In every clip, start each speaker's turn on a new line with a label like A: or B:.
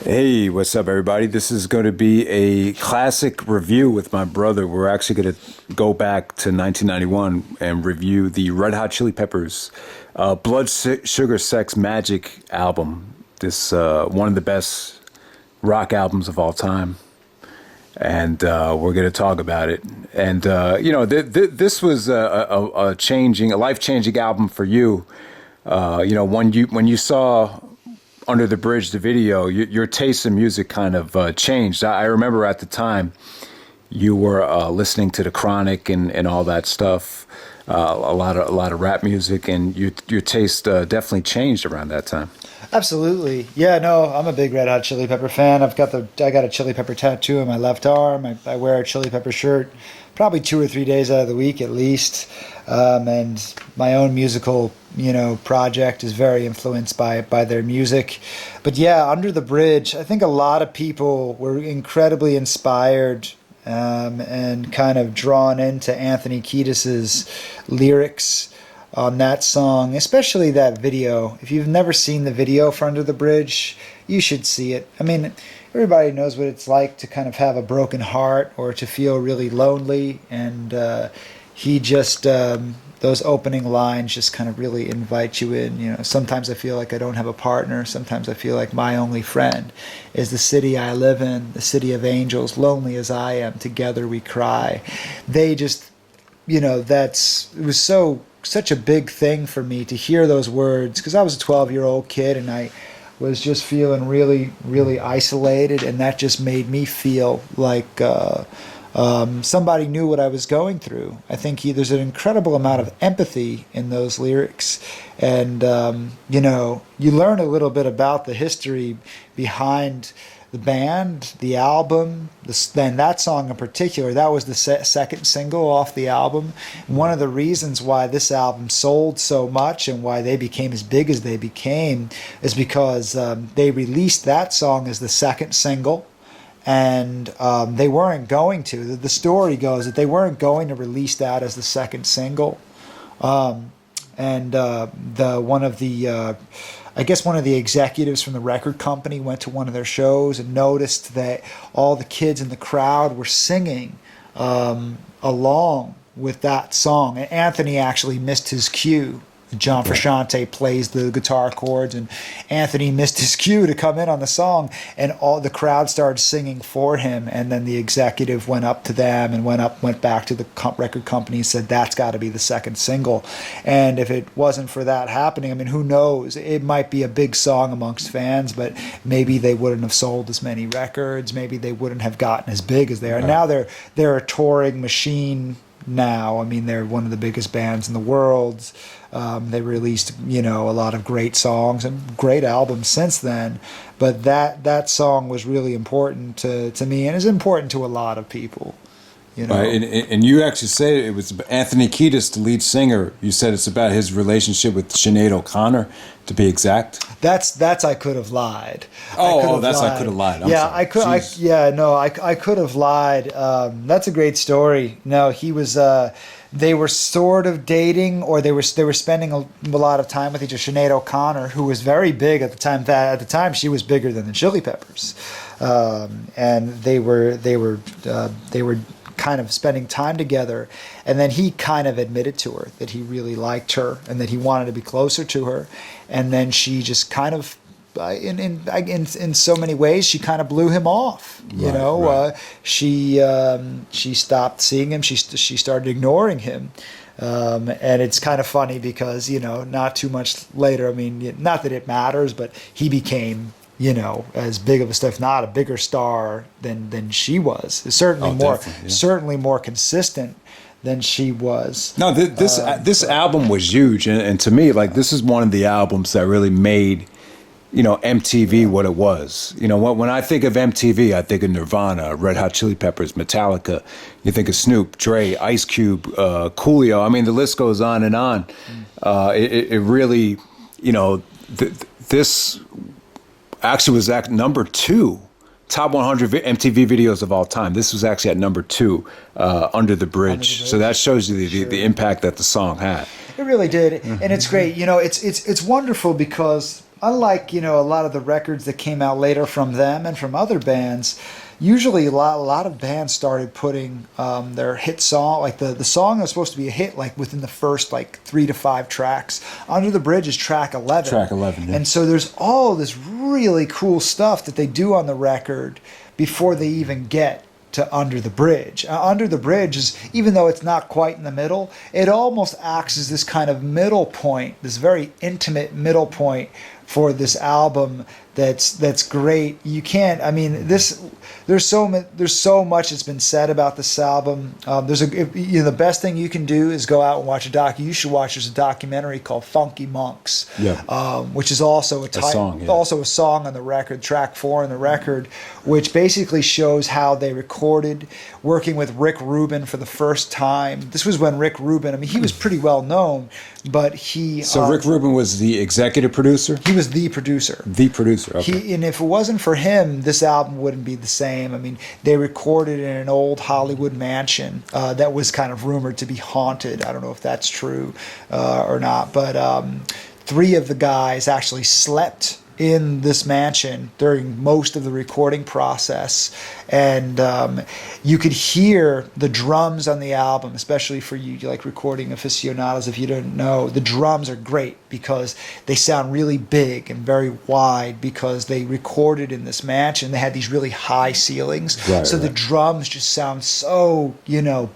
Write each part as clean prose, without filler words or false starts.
A: Hey, what's up, everybody? This is going to be a classic review with my brother. We're actually going to go back to 1991 and review the Red Hot Chili Peppers Blood, Sugar, Sex, Magic album. This one of the best rock albums of all time. And we're going to talk about it. And, this was a life-changing album for you. When you saw Under the Bridge, the video, your taste in music kind of changed. I remember at the time you were listening to the Chronic and all that stuff, a lot of rap music, and your taste definitely changed around that time.
B: Absolutely. Yeah, no, I'm a big Red Hot Chili Pepper fan. I got a Chili Pepper tattoo on my left arm. I wear a Chili Pepper shirt probably 2 or 3 days out of the week at least. And my own musical, project is very influenced by their music. But yeah, Under the Bridge, I think a lot of people were incredibly inspired and kind of drawn into Anthony Kiedis's lyrics on that song, especially that video. If you've never seen the video for Under the Bridge, you should see it. I mean, everybody knows what it's like to kind of have a broken heart or to feel really lonely, and he just those opening lines just kind of really invite you in. Sometimes I feel like I don't have a partner. Sometimes I feel like my only friend is the city I live in, the city of angels, lonely as I am, together we cry. They just, it was such a big thing for me to hear those words, because I was a 12-year-old kid and I was just feeling really, really isolated, and that just made me feel like somebody knew what I was going through. I think there's an incredible amount of empathy in those lyrics, and you learn a little bit about the history behind the band, the album, then that song in particular. That was the second single off the album. One of the reasons why this album sold so much and why they became as big as they became is because they released that song as the second single. And they weren't going to. The story goes that they weren't going to release that as the second single. I guess one of the executives from the record company went to one of their shows and noticed that all the kids in the crowd were singing along with that song. And Anthony actually missed his cue. John Frusciante plays the guitar chords, and Anthony missed his cue to come in on the song, and all the crowd started singing for him. And then the executive went up to them and went back to the record company and said, "That's got to be the second single." And if it wasn't for that happening, I mean, who knows? It might be a big song amongst fans, but maybe they wouldn't have sold as many records. Maybe they wouldn't have gotten as big as they are. Right. Now they're a touring machine. Now, I mean, they're one of the biggest bands in the world. They released, a lot of great songs and great albums since then. But that song was really important to me, and is important to a lot of people.
A: Right, and you actually say it was Anthony Kiedis, the lead singer. You said it's about his relationship with Sinead O'Connor, to be exact.
B: That's I Could Have Lied.
A: I Could Have Lied.
B: I could have lied. That's a great story. No, he was. They were sort of dating, or they were spending a lot of time with each other. Sinead O'Connor, who was very big at the time. At the time, she was bigger than the Chili Peppers, and they were kind of spending time together. And then he kind of admitted to her that he really liked her and that he wanted to be closer to her. And then she just kind of, in so many ways, she kind of blew him off. Right. She stopped seeing him. She started ignoring him. And it's kind of funny because, not too much later, I mean, not that it matters, but he became, as big of a star, if not a bigger star than she was. Certainly more consistent than she was.
A: No, this album was huge, and to me, like, this is one of the albums that really made, MTV what it was. When I think of MTV, I think of Nirvana, Red Hot Chili Peppers, Metallica. You think of Snoop, Dre, Ice Cube, Coolio. I mean, the list goes on and on. It really, this actually was at number 2, top 100 MTV videos of all time. This was actually at number 2, Under the Bridge. So that shows you the impact that the song had.
B: It really did, and it's great. It's wonderful because unlike, a lot of the records that came out later from them and from other bands, usually a lot of bands started putting their hit song, like the song was supposed to be a hit, like within the first like 3 to 5 tracks. Under the Bridge is track 11.
A: Track 11, yeah.
B: And so there's all this really cool stuff that they do on the record before they even get to Under the Bridge. Under the Bridge is, even though it's not quite in the middle, it almost acts as this kind of middle point, this very intimate middle point for this album. That's great. You can't. I mean, there's so much that's been said about this album. The best thing you can do is go out and watch a doc. You should watch. There's a documentary called Funky Monks, which is also also a song on the record, track 4 on the record, which basically shows how they recorded, working with Rick Rubin for the first time. This was when Rick Rubin. I mean, he was pretty well known, but he.
A: So Rick Rubin was the executive producer.
B: He was the producer.
A: The producer. Okay.
B: And if it wasn't for him, this album wouldn't be the same. I mean, they recorded in an old Hollywood mansion that was kind of rumored to be haunted. I don't know if that's true or not, but 3 of the guys actually slept in this mansion during most of the recording process, and you could hear the drums on the album, especially for you like recording aficionados. If you don't know, the drums are great because they sound really big and very wide because they recorded in this mansion. They had these really high ceilings, so the drums just sound so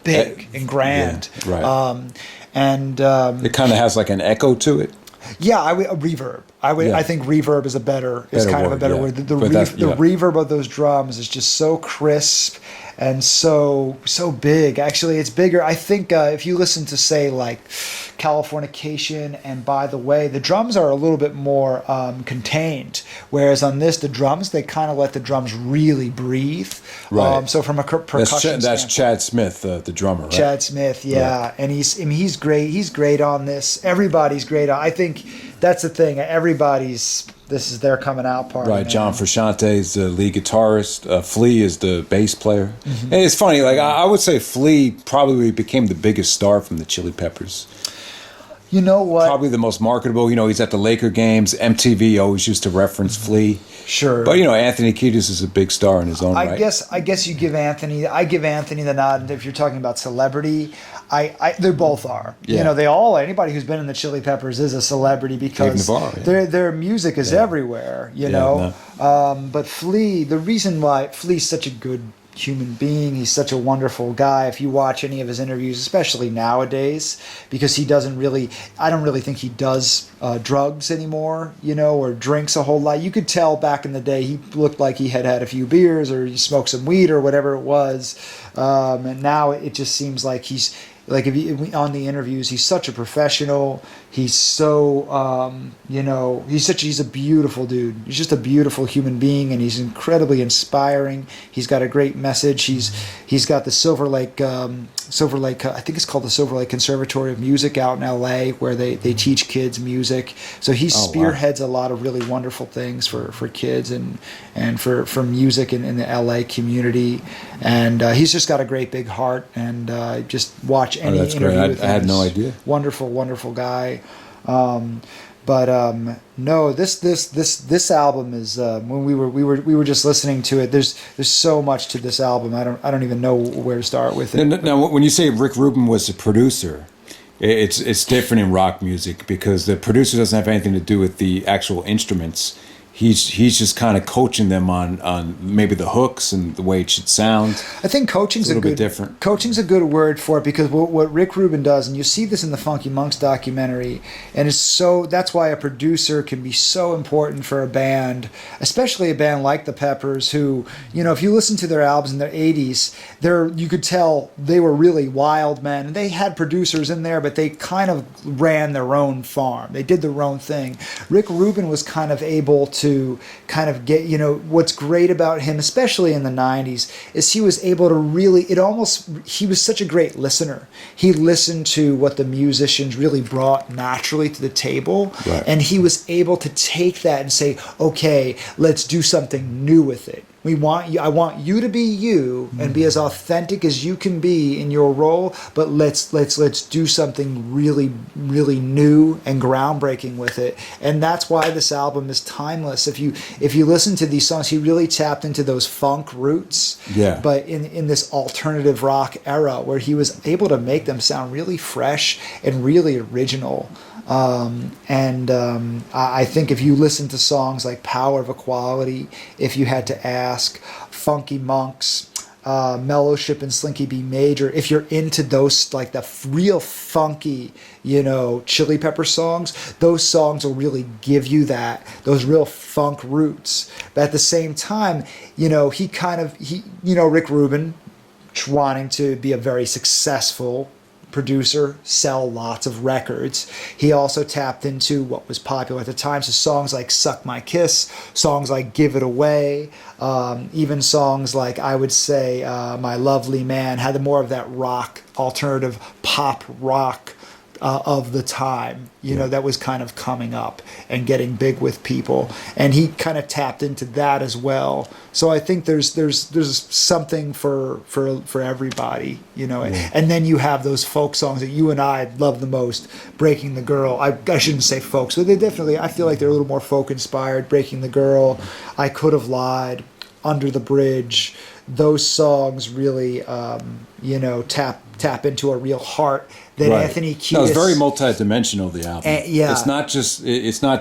B: big and grand.
A: Yeah, right.
B: And
A: it kind of has like an echo to it.
B: Yeah, a reverb. I think reverb is a better word. The reverb of those drums is just so crisp and so big. Actually, it's bigger. I think if you listen to, say, like Californication and By the Way, the drums are a little bit more contained. Whereas on this, the drums, they kind of let the drums really breathe.
A: Right.
B: So from a percussion
A: that's Chad Smith, the drummer, right?
B: Chad Smith, yeah. Right. And he's great. He's great on this. Everybody's great on. I think that's the thing. This is their coming out party.
A: Right. Man. John Frusciante is the lead guitarist. Flea is the bass player.
B: Mm-hmm.
A: And it's funny. Like I would say, Flea probably became the biggest star from the Chili Peppers.
B: You know what?
A: Probably the most marketable. He's at the Laker games. MTV always used to reference Flea.
B: Sure.
A: But Anthony Kiedis is a big star in his own right.
B: I guess you give Anthony. I give Anthony the nod. If you're talking about celebrity, they both are.
A: Yeah.
B: Anybody who's been in the Chili Peppers is a celebrity because
A: Navarro,
B: their music is everywhere. But Flea, the reason why Flea's such a good human being, he's such a wonderful guy. If you watch any of his interviews, especially nowadays, because I don't really think he does drugs anymore, or drinks a whole lot. You could tell back in the day he looked like he had a few beers or he smoked some weed or whatever it was, and now it just seems like he's like, on the interviews, he's such a professional. He's so, he's a beautiful dude. He's just a beautiful human being, and he's incredibly inspiring. He's got a great message. He's got the Silver Lake, I think it's called the Silver Lake Conservatory of Music out in L.A., where they teach kids music. So he spearheads a lot of really wonderful things for kids and for music in the L.A. community. And he's just got a great big heart, and just watch any interview with him.
A: I had no idea.
B: Wonderful, wonderful guy. No, this album is when we were just listening to it. There's so much to this album. I don't even know where to start with it.
A: Now, when you say Rick Rubin was a producer, it's different in rock music because the producer doesn't have anything to do with the actual instruments. He's just kind of coaching them on maybe the hooks and the way it should sound.
B: I think coaching's
A: a bit different.
B: Coaching's a good word for it, because what Rick Rubin does, and you see this in the Funky Monks documentary, and that's why a producer can be so important for a band, especially a band like the Peppers, who, if you listen to their albums in the 80s, you could tell they were really wild men. They had producers in there, but they kind of ran their own farm. They did their own thing. Rick Rubin was kind of able to kind of get, what's great about him, especially in the 90s, is he was able to he was such a great listener. He listened to what the musicians really brought naturally to the table, and he was able to take that and say, okay, let's do something new with it. I want you to be you and be as authentic as you can be in your role, but let's do something really, really new and groundbreaking with it. And that's why this album is timeless. If you listen to these songs, he really tapped into those funk roots.
A: Yeah.
B: But in this alternative rock era where he was able to make them sound really fresh and really original. I think if you listen to songs like Power of Equality, If You Had to Ask, Funky Monks, Mellowship and Slinky B Major, if you're into those, like the real funky, Chili Pepper songs, those songs will really give you those real funk roots. But at the same time, Rick Rubin, wanting to be a very successful producer, sell lots of records. He also tapped into what was popular at the time. So songs like Suck My Kiss, songs like Give It Away, even songs like, I would say, My Lovely Man had more of that rock, alternative pop rock of the time, that was kind of coming up and getting big with people. And he kind of tapped into that as well. So I think there's something for everybody, And then you have those folk songs that you and I love the most. Breaking the Girl. I shouldn't say folks, but they definitely, I feel like they're a little more folk inspired. Breaking the Girl, I Could Have Lied, Under the Bridge. Those songs really, tap into a real heart that Anthony Kiedis.
A: No, it's very multi-dimensional, the album.
B: Yeah.
A: It's not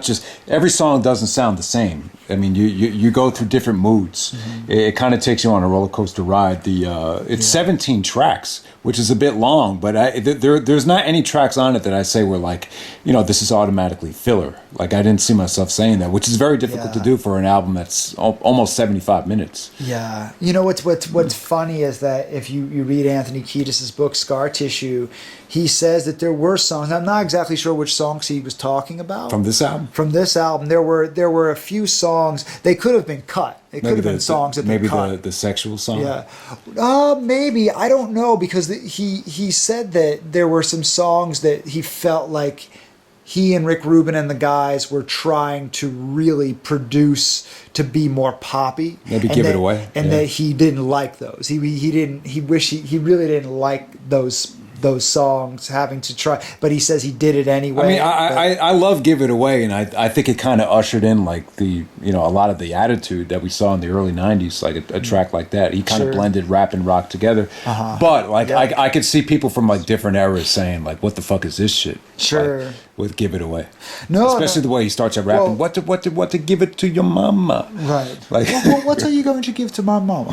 A: just every song doesn't sound the same. I mean, you go through different moods. Mm-hmm. It kind of takes you on a roller coaster ride. It's 17 tracks, which is a bit long, but there's not any tracks on it that I say were like, this is automatically filler. Like, I didn't see myself saying that, which is very difficult to do for an album that's almost 75 minutes.
B: Yeah. What's funny is that if you read Anthony Kiedis' book, Scar Tissue, he says that there were songs. I'm not exactly sure which songs he was talking about.
A: From this album?
B: From this album. There were a few songs. They could have been cut. It could have been songs that
A: maybe
B: they cut.
A: the sexual song?
B: Yeah. Maybe. I don't know, because he said that there were some songs that he felt like he and Rick Rubin and the guys were trying to really produce to be more poppy.
A: Maybe Give It Away.
B: And that he didn't like those. He really didn't like those songs, having to try, but he says he did it anyway.
A: I mean, I love Give It Away, and I think it kind of ushered in like a lot of the attitude that we saw in the early 90s, like a track like that. He kind of blended rap and rock together. But I could see people from like different eras saying like, what the fuck is this shit?
B: Sure.
A: Like, with Give It Away.
B: No.
A: Especially the way he starts at rapping. What to give it to your mama?
B: Right.
A: Like,
B: what are you going to give to my mama?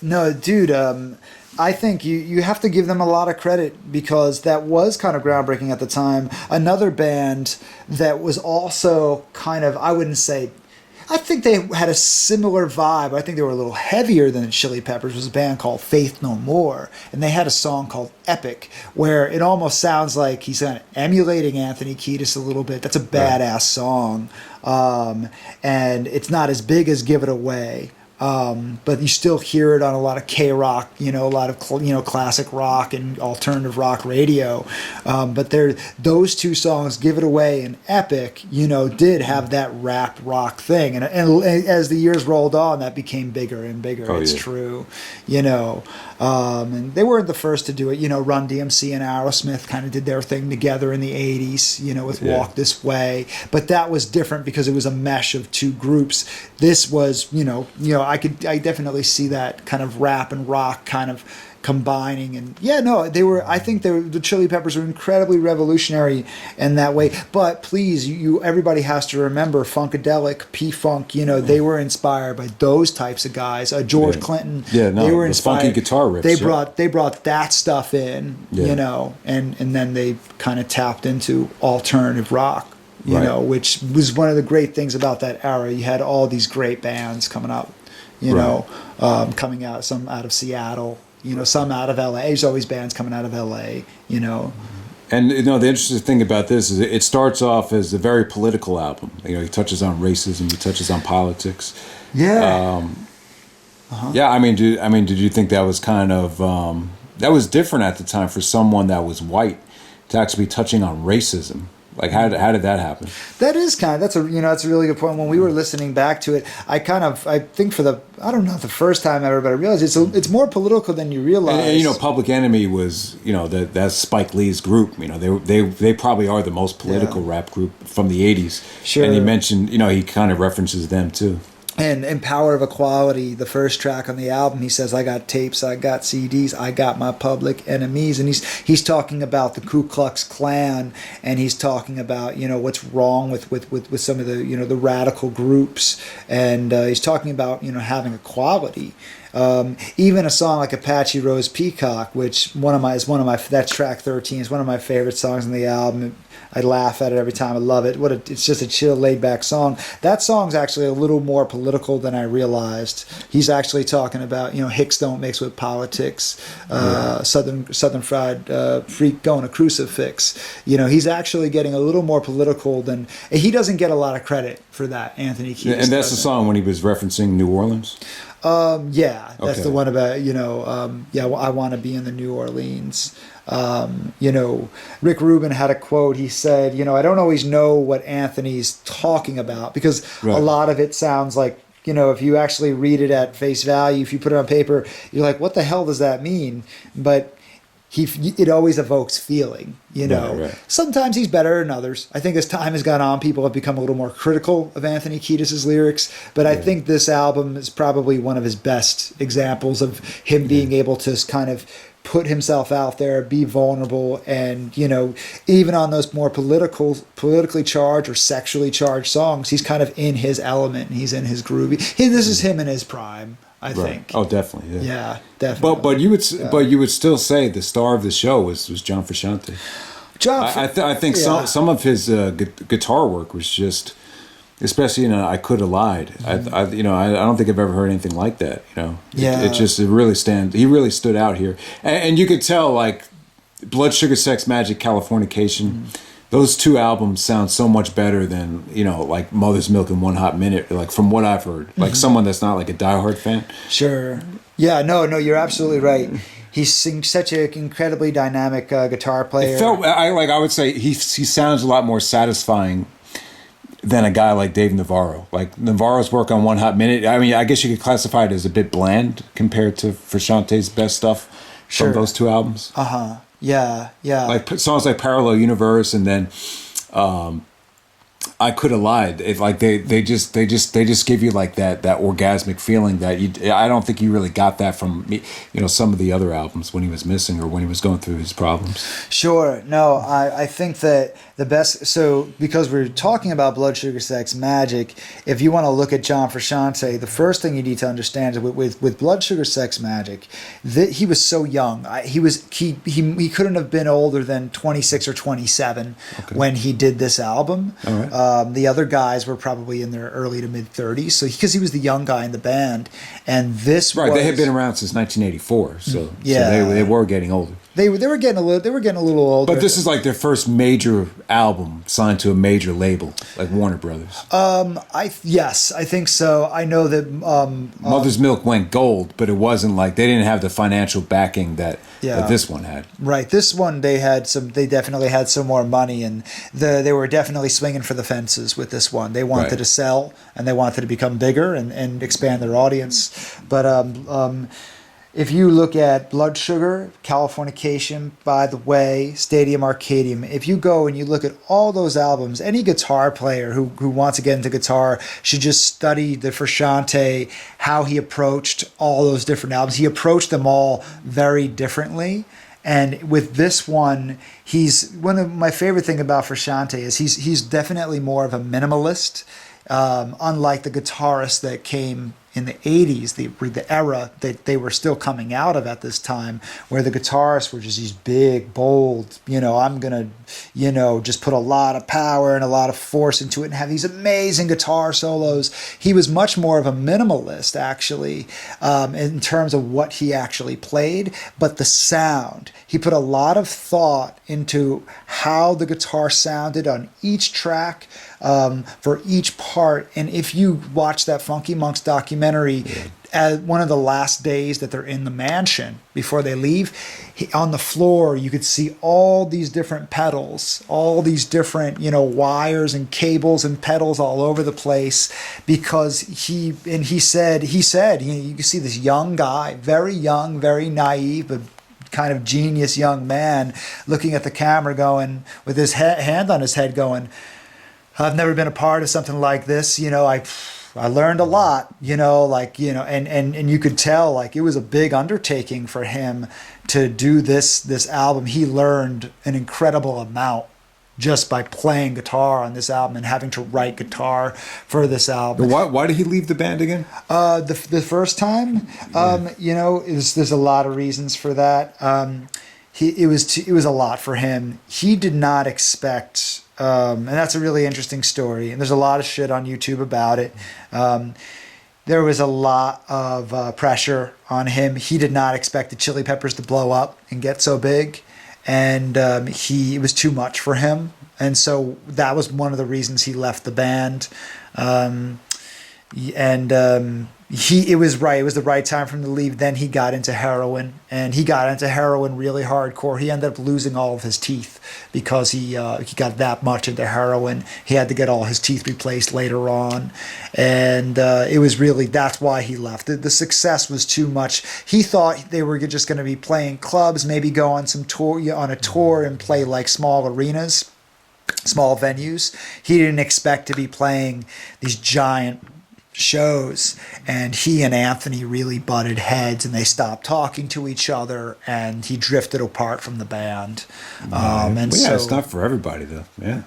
B: No, dude, I think you have to give them a lot of credit, because that was kind of groundbreaking at the time. Another band that was also kind of, I think they had a similar vibe. I think they were a little heavier than the Chili Peppers. Was a band called Faith No More, and they had a song called Epic, where it almost sounds like he's kind of emulating Anthony Kiedis a little bit. That's a badass song, and it's not as big as Give It Away. But you still hear it on a lot of K-rock, a lot of classic rock and alternative rock radio. But those two songs, Give It Away and Epic, did have that rap rock thing. And as the years rolled on, that became bigger and bigger. It's true, and they weren't the first to do it. Run DMC and Aerosmith kind of did their thing together in the 80s, with Walk This Way. But that was different because it was a mesh of two groups. This was, I definitely see that kind of rap and rock kind of combining. And I think the Chili Peppers were incredibly revolutionary in that way. But please, everybody has to remember Funkadelic, P-Funk, they were inspired by those types of guys. George Clinton, they were inspired.
A: Funky guitar riffs.
B: They brought that stuff in, and then they kind of tapped into alternative rock. Which was one of the great things about that era. You had all these great bands coming up, coming out, some out of Seattle, some out of LA. There's always bands coming out of LA,
A: And the interesting thing about this is it starts off as a very political album. He touches on racism, he touches on politics.
B: Yeah.
A: Yeah, I mean, did you think that was kind of that was different at the time for someone that was white to actually be touching on racism? Like how did that happen?
B: That is that's a that's a really good point. When we were listening back to it, I think for I don't know the first time ever, but I realized it's more political than you realize.
A: And Public Enemy was that's Spike Lee's group. They probably are the most political rap group from the '80s.
B: Sure.
A: And he mentioned he kind of references them too.
B: And Power of Equality, the first track on the album, he says, I got tapes, I got CDs, I got my public enemies. And he's talking about the Ku Klux Klan, and he's talking about, what's wrong with some of the, the radical groups. And he's talking about, having equality. Even a song like Apache Rose Peacock, which that's track 13, is one of my favorite songs on the album. I laugh at it every time. I love it. It's just a chill, laid-back song. That song's actually a little more political than I realized. He's actually talking about, Hicks don't mix with politics, Southern fried freak going to crucifix. He's actually getting a little more political than... He doesn't get a lot of credit for that, Anthony Kiedis.
A: And that's the song when he was referencing New Orleans?
B: That's the one about, I want to be in the New Orleans. Rick Rubin had a quote. He said, I don't always know what Anthony's talking about because a lot of it sounds like, if you actually read it at face value, if you put it on paper, you're like, what the hell does that mean? But it always evokes feeling,
A: Right.
B: Sometimes he's better than others. I think as time has gone on, people have become a little more critical of Anthony Kiedis' lyrics, but I think this album is probably one of his best examples of him being able to kind of put himself out there, be vulnerable, and even on those more politically charged or sexually charged songs, he's kind of in his element. He's in his groovy. This is him in his prime, I think.
A: Oh, definitely. Yeah,
B: definitely.
A: But you would still say the star of the show was John Frusciante. I think some of his guitar work was just, especially in I Could Have Lied. I don't think I've ever heard anything like that. It really he really stood out here, and you could tell like Blood Sugar Sex Magic, Californication. Those two albums sound so much better than like Mother's Milk and One Hot Minute. Like from what I've heard, like someone that's not like a diehard fan.
B: Sure. Yeah. No. You're absolutely right. He's such an incredibly dynamic guitar player.
A: I would say he sounds a lot more satisfying than a guy like Dave Navarro. Like Navarro's work on One Hot Minute, I mean, I guess you could classify it as a bit bland compared to Frusciante's best stuff from those two albums.
B: Yeah.
A: Like songs like Parallel Universe and then I Could Have Lied. It, like they just give you like that orgasmic feeling that I don't think you really got that from some of the other albums when he was missing or when he was going through his problems. Sure.
B: No, I think that the best. So because we're talking about Blood Sugar Sex Magic, if you want to look at John Frusciante, the first thing you need to understand is with Blood Sugar Sex Magic, that he was so young. He couldn't have been older than 26 or 27 when he did this album.
A: All right.
B: The other guys were probably in their early to mid 30s, so because he was the young guy in the band, and this
A: they had been around since 1984, so they were getting older.
B: They were getting a little older.
A: But this is like their first major album signed to a major label, like Warner Brothers.
B: Yes, I think so. I know that
A: Mother's Milk went gold, but it wasn't like they didn't have the financial backing that this one had.
B: Right, this one they definitely had some more money, and they were definitely swinging for the fences with this one. They wanted to sell, and they wanted to become bigger and expand their audience. But if you look at Blood Sugar, Californication, By the Way, Stadium Arcadium, if you go and you look at all those albums, any guitar player who wants to get into guitar should just study the Frusciante, how he approached all those different albums. He approached them all very differently. And with this one, he's one of my favorite thing about Frusciante is he's definitely more of a minimalist, unlike the guitarists that came in the 80s, the era that they were still coming out of at this time, where the guitarists were just these big, bold, I'm going to, just put a lot of power and a lot of force into it and have these amazing guitar solos. He was much more of a minimalist, actually, in terms of what he actually played, but the sound. He put a lot of thought into how the guitar sounded on each track, for each part. And if you watch that Funky Monks documentary, one of the last days that they're in the mansion before they leave, on the floor you could see all these different pedals, all these different wires and cables and pedals all over the place, because he said you can see this young guy, very young, very naive, but kind of genius young man, looking at the camera, going with his hand on his head, going, I've never been a part of something like this. I learned a lot, and you could tell like it was a big undertaking for him to do this album. He learned an incredible amount just by playing guitar on this album and having to write guitar for this album.
A: Why did he leave the band again?
B: The first time, there's a lot of reasons for that. It was a lot for him. He did not expect. And that's a really interesting story. And there's a lot of shit on YouTube about it. There was a lot of pressure on him. He did not expect the Chili Peppers to blow up and get so big. And it was too much for him. And so that was one of the reasons he left the band. It was right. It was the right time for him to leave. Then he got into heroin, and he got into heroin really hardcore. He ended up losing all of his teeth because he got that much into heroin. He had to get all his teeth replaced later on, and it was really, that's why he left. The success was too much. He thought they were just going to be playing clubs, maybe go on a tour and play like small arenas, small venues. He didn't expect to be playing these giant shows, and he and Anthony really butted heads, and they stopped talking to each other, and he drifted apart from the band.
A: It's not for everybody though. Yeah,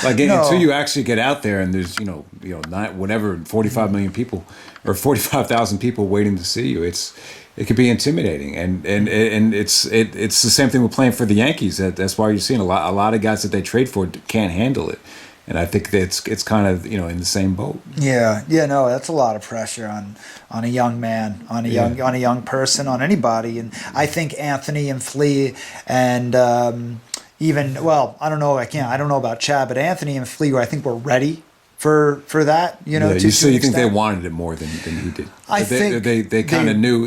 A: like until you actually get out there and there's not whatever 45 million people or 45,000 people waiting to see you. It could be intimidating, and it's the same thing with playing for the Yankees. That's why you're seeing a lot of guys that they trade for can't handle it. And I think that it's kind of in the same boat. Yeah,
B: no, that's a lot of pressure on a young man, on a young person, on anybody. And I think Anthony and Flea and I don't know about Chad, but Anthony and Flea, I think were ready for that.
A: So you think they wanted it more than he did? I think they kind of knew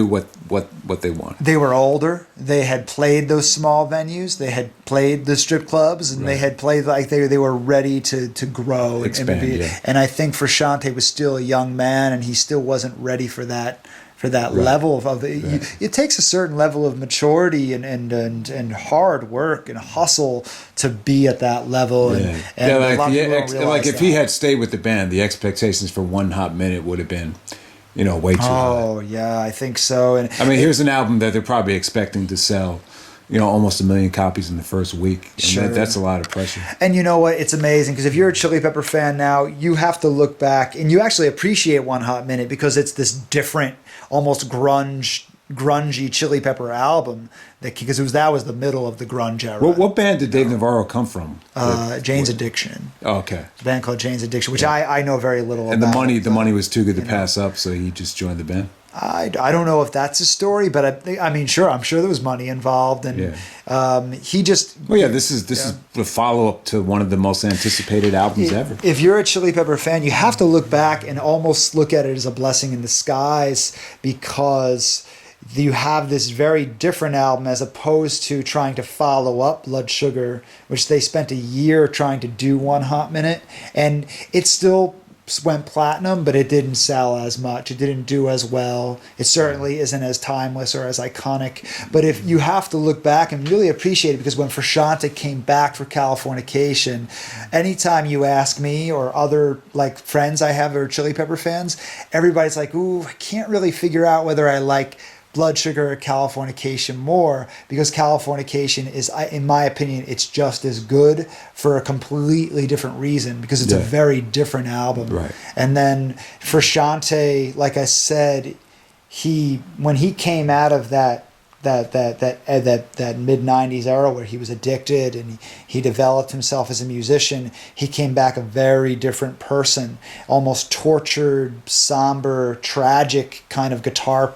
A: what they wanted.
B: They were older. They had played those small venues. They had played the strip clubs, and they had played like they were ready to grow,
A: expand.
B: And I think Frusciante was still a young man, and he still wasn't ready for that. Level of it. Right. It takes a certain level of maturity and hard work and hustle to be at that level.
A: Like if he had stayed with the band, the expectations for One Hot Minute would have been, way too high.
B: Oh yeah, I think so. And
A: here's an album that they're probably expecting to sell, almost 1 million copies in the first week. And
B: sure.
A: That's a lot of pressure.
B: And you know what? It's amazing because if you're a Chili Pepper fan now, you have to look back and you actually appreciate One Hot Minute because it's this different, almost grungy Chili Pepper album because that was the middle of the grunge era.
A: What band did Dave Navarro come from?
B: Jane's Addiction.
A: Oh, okay.
B: A band called Jane's Addiction, which I know very little about.
A: And the money was too good to pass up, so he just joined the band.
B: I don't know if that's a story, but I'm sure there was money involved, and he just.
A: Well, yeah, this is the follow up to one of the most anticipated albums ever.
B: If you're a Chili Pepper fan, you have to look back and almost look at it as a blessing in disguise because you have this very different album as opposed to trying to follow up Blood Sugar, which they spent a year trying to do One Hot Minute, and it still went platinum, but it didn't sell as much. It didn't do as well. It certainly isn't as timeless or as iconic. But if you have to look back and really appreciate it, because when Frusciante came back for Californication, anytime you ask me or other like friends I have who are Chili Pepper fans, everybody's like, ooh, I can't really figure out whether I like Blood Sugar or Californication more, because Californication is, in my opinion, it's just as good for a completely different reason, because it's a very different album.
A: Right.
B: And then Frusciante, like I said, when he came out of that mid 90s era where he was addicted and he developed himself as a musician, he came back a very different person, almost tortured, somber, tragic kind of guitar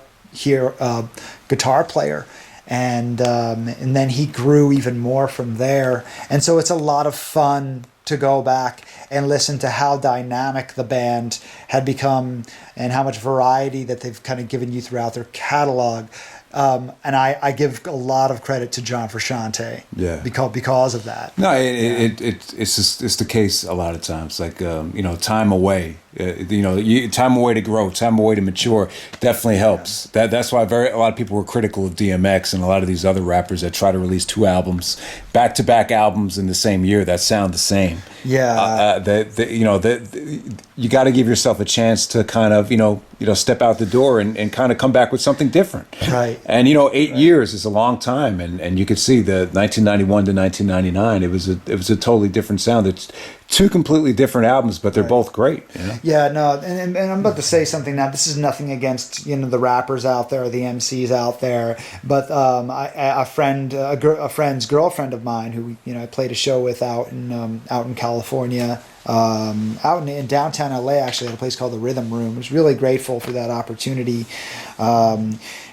B: player, and then he grew even more from there. And so it's a lot of fun to go back and listen to how dynamic the band had become and how much variety that they've kind of given you throughout their catalog. And I give a lot of credit to John Frusciante, because of that.
A: No, it's the case a lot of times. Like time away, time away to grow, time away to mature, definitely helps. That's why a lot of people were critical of DMX and a lot of these other rappers that try to release 2 albums, back-to-back albums in the same year that sound the same.
B: Yeah,
A: you got to give yourself a chance to kind of step out the door and kind of come back with something different.
B: Right.
A: And 8 years is a long time, and you could see the 1991 to 1999. It was a totally different sound. It's 2 completely different albums, but they're both great.
B: Yeah, no, and I'm about to say something now. This is nothing against the rappers out there, or the MCs out there, but a friend's girlfriend of mine who I played a show with out in California. Out in downtown LA, actually, at a place called the Rhythm Room. I was really grateful for that opportunity.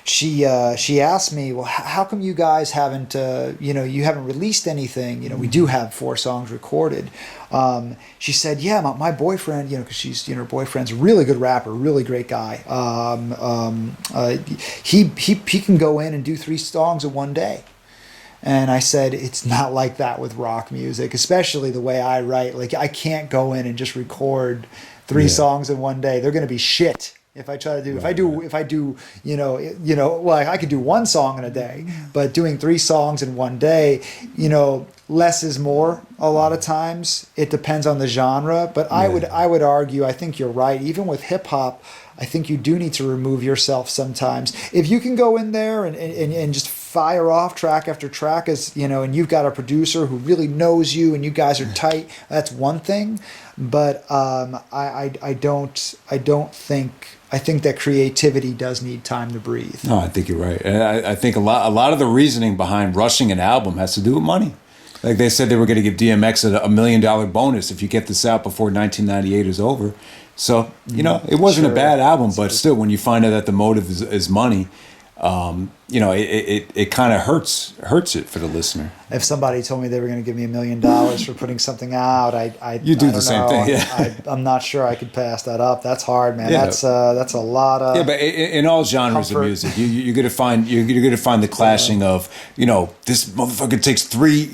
B: She asked me, well, how come you guys haven't, you haven't released anything? We do have 4 songs recorded. She said, yeah, my boyfriend, because she's, her boyfriend's a really good rapper, really great guy. He can go in and do 3 songs in one day. And I said, it's not like that with rock music, especially the way I write. Like, I can't go in and just record 3 songs in one day. They're going to be shit. If I try to do, if I do, I could do 1 song in a day, but doing 3 songs in one day, less is more. A lot of times, it depends on the genre. But I would argue, I think you're right. Even with hip hop, I think you do need to remove yourself sometimes. If you can go in there and just fire off track after track, and you've got a producer who really knows you and you guys are tight, that's one thing. But I think that creativity does need time to breathe.
A: No, I think you're right. And I think a lot of the reasoning behind rushing an album has to do with money. Like they said they were going to give DMX a $1 million bonus if you get this out before 1998 is over. So, it wasn't a bad album, but still, when you find out that the motive is money, it kind of hurts it for the listener.
B: If somebody told me they were going to give me $1 million for putting something out,
A: you do the same thing. Yeah.
B: I'm not sure I could pass that up. That's hard, man. Yeah. That's a lot of
A: but in all genres of music, you're gonna find the clashing of this motherfucker takes 3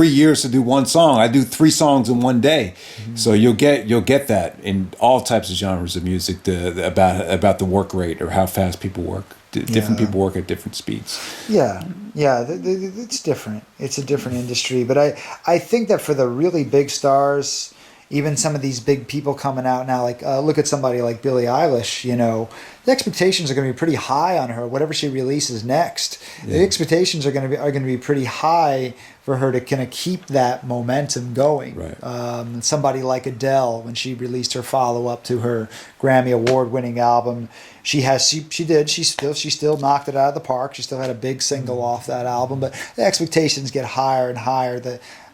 A: years to do 1 song. I do 3 songs in one day. Mm-hmm. So you'll get that in all types of genres of music. About the work rate or how fast people work. Different people work at different speeds.
B: Yeah, it's different. It's a different industry. But I think that for the really big stars, even some of these big people coming out now, like look at somebody like Billie Eilish, the expectations are going to be pretty high on her. Whatever she releases next, the expectations are going to be pretty high for her to kind of keep that momentum going.
A: Right.
B: Somebody like Adele, when she released her follow-up to her Grammy Award-winning album, she still knocked it out of the park. She still had a big single off that album, but the expectations get higher and higher.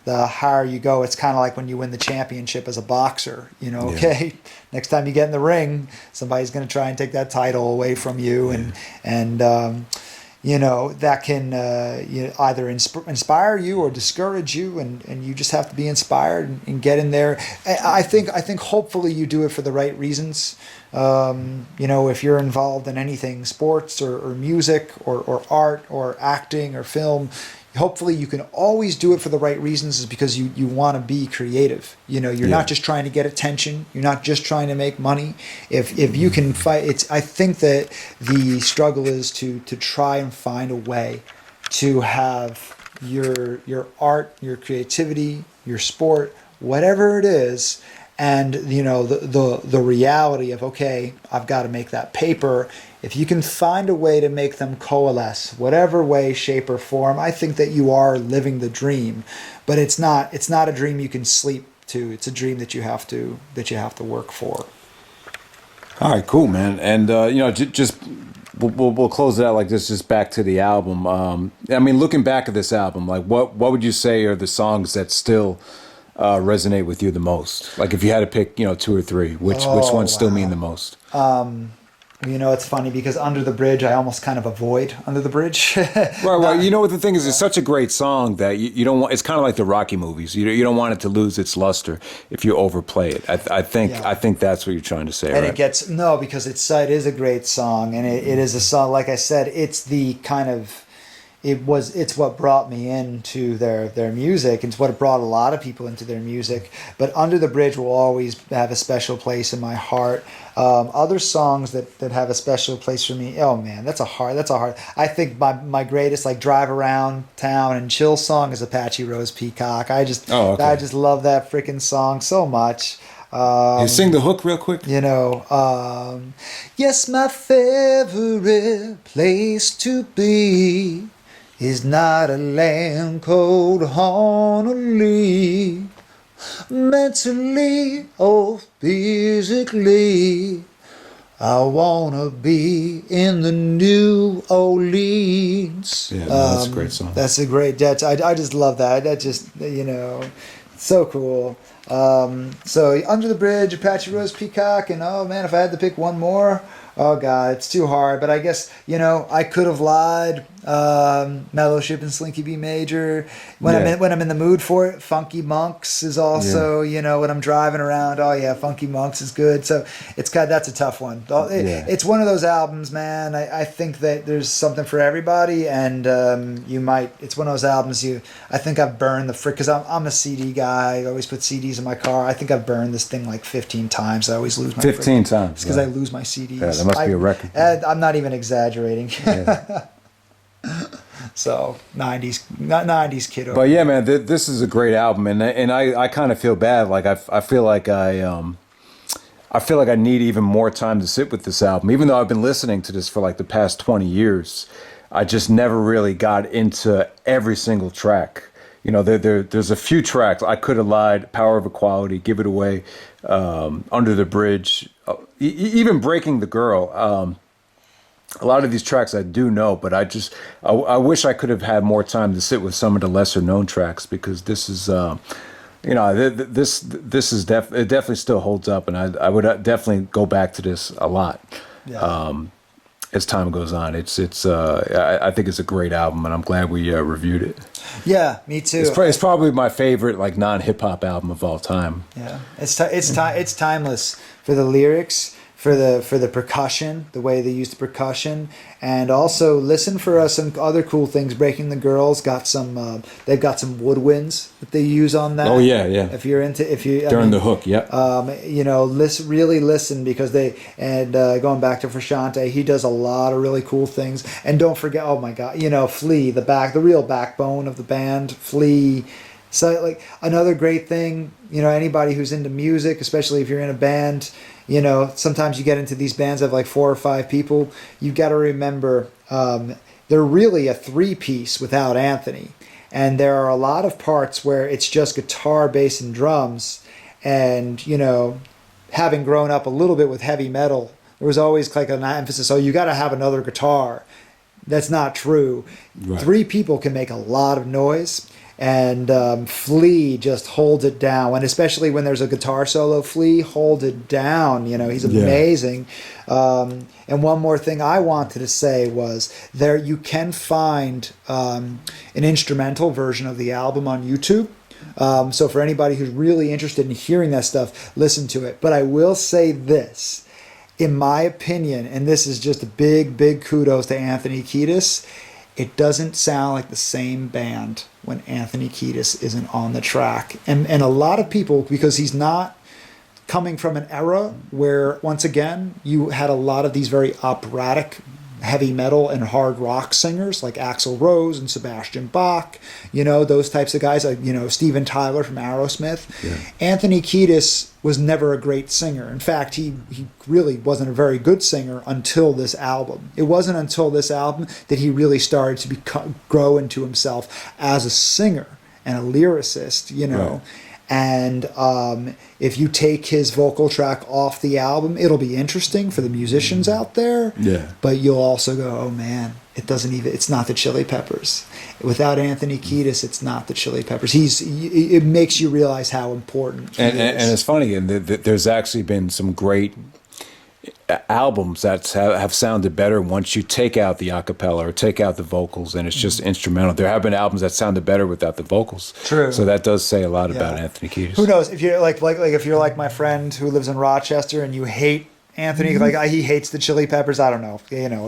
B: The higher you go, it's kind of like when you win the championship as a boxer. Okay, next time you get in the ring, somebody's going to try and take that title away from you, and that can either inspire you or discourage you, and you just have to be inspired and get in there. I think hopefully you do it for the right reasons. If you're involved in anything, sports or music or art or acting or film, hopefully you can always do it for the right reasons, is because you want to be creative. You're not just trying to get attention. You're not just trying to make money. If you can fight, I think that the struggle is to try and find a way to have your art, your creativity, your sport, whatever it is, and the reality of, okay, I've got to make that paper. If you can find a way to make them coalesce, whatever way, shape, or form, I think that you are living the dream. But it's not a dream you can sleep to. It's a dream that you have to work for.
A: All right, cool, man. And just we'll close it out like this. Just back to the album. Looking back at this album, like what would you say are the songs that still resonate with you the most? Like if you had to pick, 2 or 3, which ones still mean the most?
B: You know, it's funny because Under the Bridge, I almost kind of avoid Under the Bridge.
A: Right. You know what the thing is? It's such a great song that you don't want. It's kind of like the Rocky movies. You don't want it to lose its luster if you overplay it. I think that's what you're trying to say,
B: And
A: right?
B: it gets no, because it is a great song, and it is a song. Like I said, it's the kind of it's what brought me into their music. It's what brought a lot of people into their music. But Under the Bridge will always have a special place in my heart. Other songs that have a special place for me. Oh man, that's a hard. I think my greatest like drive around town and chill song is Apache Rose Peacock. I just love that freaking song so much.
A: You sing the hook real quick.
B: You know, yes, my favorite place to be is not a land called Honolulu. Mentally or physically, I wanna be in the New Orleans.
A: Yeah, that's a great song.
B: That's a great. I just love that. That just so cool. So Under the Bridge, Apache Rose Peacock, and oh man, if I had to pick one more, oh god, it's too hard. But I guess I could have lied. Mellowship and Slinky B Major. When I'm in the mood for it, Funky Monks is also when I'm driving around. Oh yeah, Funky Monks is good. So that's a tough one. It's one of those albums, man. I think that there's something for everybody, and it's one of those albums I think I've burned because I'm a CD guy. I always put CDs in my car. I think I've burned this thing like 15 times. I always lose my
A: 15 times
B: because I lose my CDs.
A: Yeah, that must be a record.
B: I'm not even exaggerating. Yeah. So 90s kiddo.
A: But yeah, man, this is a great album, and I kind of feel bad. Like I feel like I feel like I need even more time to sit with this album, even though I've been listening to this for like the past 20 years. I just never really got into every single track. There's a few tracks. I Could Have Lied, Power of Equality, Give It Away, Under the Bridge, even Breaking the Girl. A lot of these tracks I do know, but I wish I could have had more time to sit with some of the lesser known tracks, because this is, this is it definitely still holds up, and I would definitely go back to this a lot. Yeah. As time goes on, I think it's a great album, and I'm glad we reviewed it.
B: Yeah, me too.
A: It's probably my favorite like non-hip hop album of all time.
B: Yeah, it's timeless for the lyrics, for the percussion, the way they use the percussion, and also listen for some other cool things. Breaking the Girls they've got some woodwinds that they use on that.
A: Oh yeah.
B: If you
A: during the hook, yeah.
B: Really listen, because going back to Frusciante, he does a lot of really cool things. And don't forget, oh my God, Flea, the real backbone of the band, Flea. So like another great thing, anybody who's into music, especially if you're in a band. Sometimes you get into these bands of like 4 or 5 people. You've got to remember they're really a 3-piece without Anthony. And there are a lot of parts where it's just guitar, bass, and drums. And, having grown up a little bit with heavy metal, there was always like an emphasis, you got to have another guitar. That's not true. Right. 3 people can make a lot of noise. And Flea just holds it down, and especially when there's a guitar solo, Flea holds it down. He's amazing. And one more thing I wanted to say was you can find an instrumental version of the album on YouTube. So for anybody who's really interested in hearing that stuff, listen to it. But I will say this, in my opinion, and this is just a big, big kudos to Anthony Kiedis, it doesn't sound like the same band when Anthony Kiedis isn't on the track. And a lot of people, because he's not coming from an era where, once again, you had a lot of these very operatic heavy metal and hard rock singers like Axl Rose and Sebastian Bach, those types of guys, like, Steven Tyler from Aerosmith. Yeah. Anthony Kiedis was never a great singer. In fact, he really wasn't a very good singer until this album. It wasn't until this album that he really started to grow into himself as a singer and a lyricist, Right. And if you take his vocal track off the album, it'll be interesting for the musicians out there.
A: Yeah.
B: But you'll also go, oh man, it's not the Chili Peppers. Without Anthony Kiedis, it's not the Chili Peppers. It makes you realize how important he is.
A: And it's funny, and there's actually been some great albums that have sounded better once you take out the acapella or take out the vocals and it's just instrumental. There have been albums that sounded better without the vocals.
B: True.
A: So that does say a lot about Anthony Kiedis.
B: Who knows if you're like if you're like my friend who lives in Rochester and you hate Anthony, like he hates the Chili Peppers. I don't know.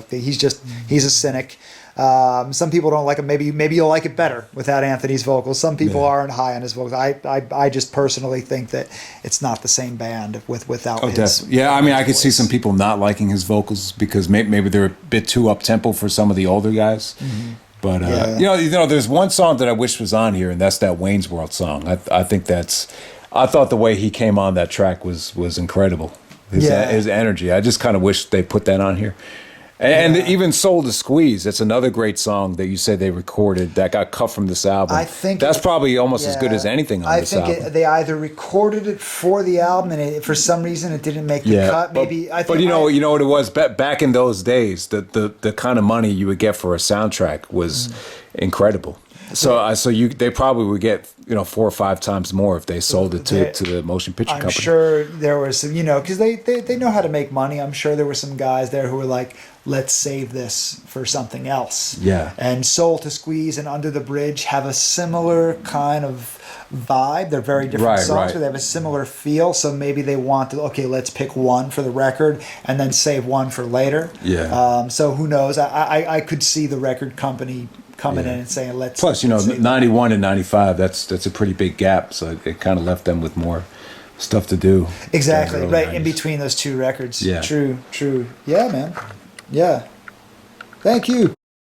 B: He's a cynic. Some people don't like him. Maybe you'll like it better without Anthony's vocals. Some people aren't high on his vocals. I just personally think that it's not the same band without his.
A: Definitely. Yeah, I mean, I could see some people not liking his vocals because maybe they're a bit too up tempo for some of the older guys. Mm-hmm. But there's one song that I wish was on here, and that's that Wayne's World song. I think I thought the way he came on that track was incredible. His energy. I just kind of wish they put that on here. And even Soul to Squeeze, that's another great song that you said they recorded that got cut from this album.
B: I think
A: that's probably almost as good as anything on this album.
B: I think they either recorded it for the album and for some reason it didn't make the cut.
A: But you know what it was back in those days. The kind of money you would get for a soundtrack was incredible. So they probably would get 4 or 5 times more if they sold it to the motion picture company.
B: I'm sure there was some, because they know how to make money. I'm sure there were some guys there who were like, let's save this for something else.
A: Yeah.
B: And Soul to Squeeze and Under the Bridge have a similar kind of vibe. They're very different songs, but they have a similar feel. So maybe they want to, let's pick one for the record and then save one for later.
A: Yeah.
B: So who knows? I could see the record company coming in and saying, let's.
A: Plus, 91 and 95, that's a pretty big gap. So it kind of left them with more stuff to do.
B: Exactly. Right
A: 90s.
B: in between those two records.
A: Yeah.
B: True. Yeah, man. Yeah. Thank you.